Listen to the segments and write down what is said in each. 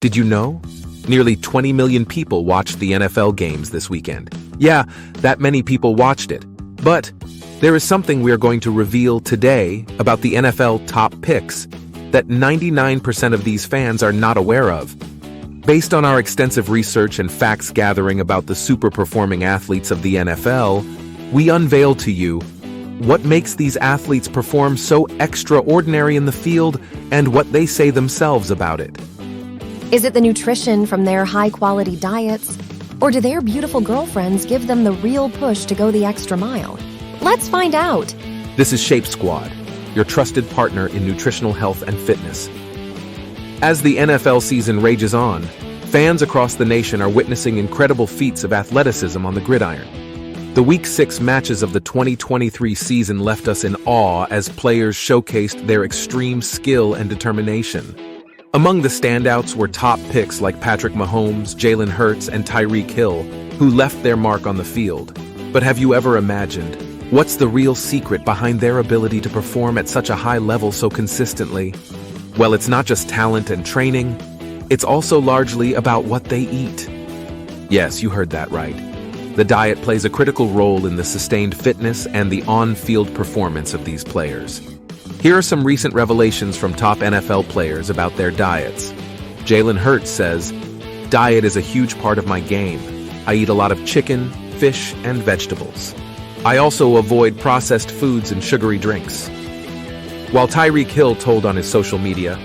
Did you know? Nearly 20 million people watched the NFL games this weekend. Yeah, that many people watched it. But there is something we are going to reveal today about the NFL top picks that 99% of these fans are not aware of. Based on our extensive research and facts gathering about the super-performing athletes of the NFL, we unveil to you what makes these athletes perform so extraordinary in the field and what they say themselves about it. Is it the nutrition from their high-quality diets? Or do their beautiful girlfriends give them the real push to go the extra mile? Let's find out. This is Shape Squad, your trusted partner in nutritional health and fitness. As the NFL season rages on, fans across the nation are witnessing incredible feats of athleticism on the gridiron. The Week 6 matches of the 2023 season left us in awe as players showcased their extreme skill and determination. Among the standouts were top picks like Patrick Mahomes, Jalen Hurts, and Tyreek Hill, who left their mark on the field. But have you ever imagined what's the real secret behind their ability to perform at such a high level so consistently? Well, it's not just talent and training, it's also largely about what they eat. Yes, you heard that right. The diet plays a critical role in the sustained fitness and the on-field performance of these players. Here are some recent revelations from top NFL players about their diets. Jalen Hurts says, "Diet is a huge part of my game. I eat a lot of chicken, fish, and vegetables. I also avoid processed foods and sugary drinks." While Tyreek Hill told on his social media,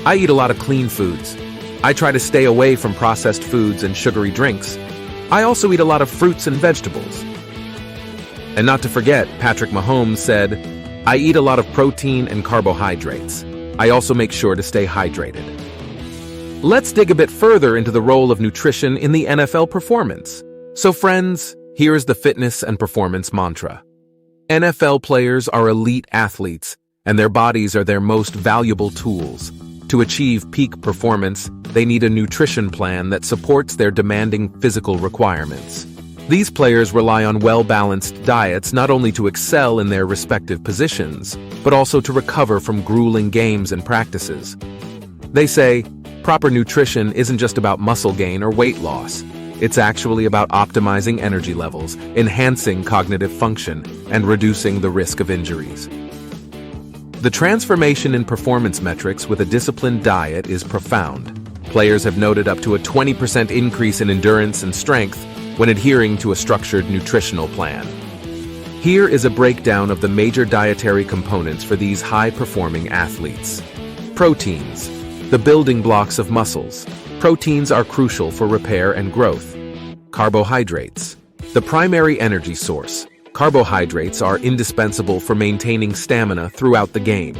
"I eat a lot of clean foods. I try to stay away from processed foods and sugary drinks. I also eat a lot of fruits and vegetables." And not to forget, Patrick Mahomes said, "I eat a lot of protein and carbohydrates. I also make sure to stay hydrated." Let's dig a bit further into the role of nutrition in the NFL performance. So friends, here is the fitness and performance mantra. NFL players are elite athletes, and their bodies are their most valuable tools. To achieve peak performance, they need a nutrition plan that supports their demanding physical requirements. These players rely on well-balanced diets not only to excel in their respective positions, but also to recover from grueling games and practices. They say, proper nutrition isn't just about muscle gain or weight loss. It's actually about optimizing energy levels, enhancing cognitive function, and reducing the risk of injuries. The transformation in performance metrics with a disciplined diet is profound. Players have noted up to a 20% increase in endurance and strength when adhering to a structured nutritional plan. Here is a breakdown of the major dietary components for these high-performing athletes. Proteins, the building blocks of muscles. Proteins are crucial for repair and growth. Carbohydrates, the primary energy source. Carbohydrates are indispensable for maintaining stamina throughout the game.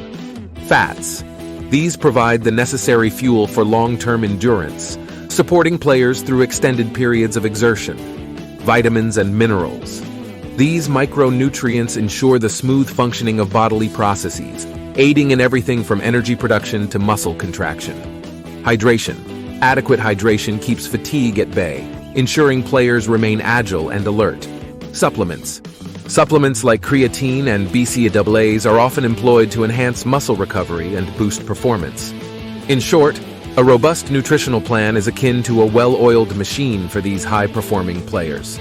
Fats, these provide the necessary fuel for long-term endurance, supporting players through extended periods of exertion. Vitamins and minerals. These micronutrients ensure the smooth functioning of bodily processes, aiding in everything from energy production to muscle contraction. Hydration. Adequate hydration keeps fatigue at bay, ensuring players remain agile and alert. Supplements. Supplements like creatine and BCAAs are often employed to enhance muscle recovery and boost performance. In short, a robust nutritional plan is akin to a well-oiled machine for these high-performing players.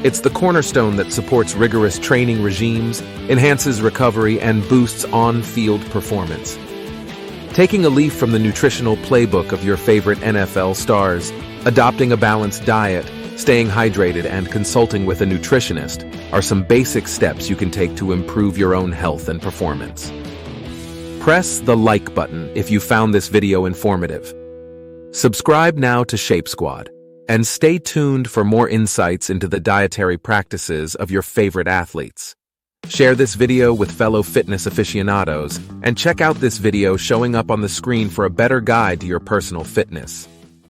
It's the cornerstone that supports rigorous training regimes, enhances recovery, and boosts on-field performance. Taking a leaf from the nutritional playbook of your favorite NFL stars, adopting a balanced diet, staying hydrated, and consulting with a nutritionist are some basic steps you can take to improve your own health and performance. Press the like button if you found this video informative. Subscribe now to Shape Squad, and stay tuned for more insights into the dietary practices of your favorite athletes. Share this video with fellow fitness aficionados, and check out this video showing up on the screen for a better guide to your personal fitness.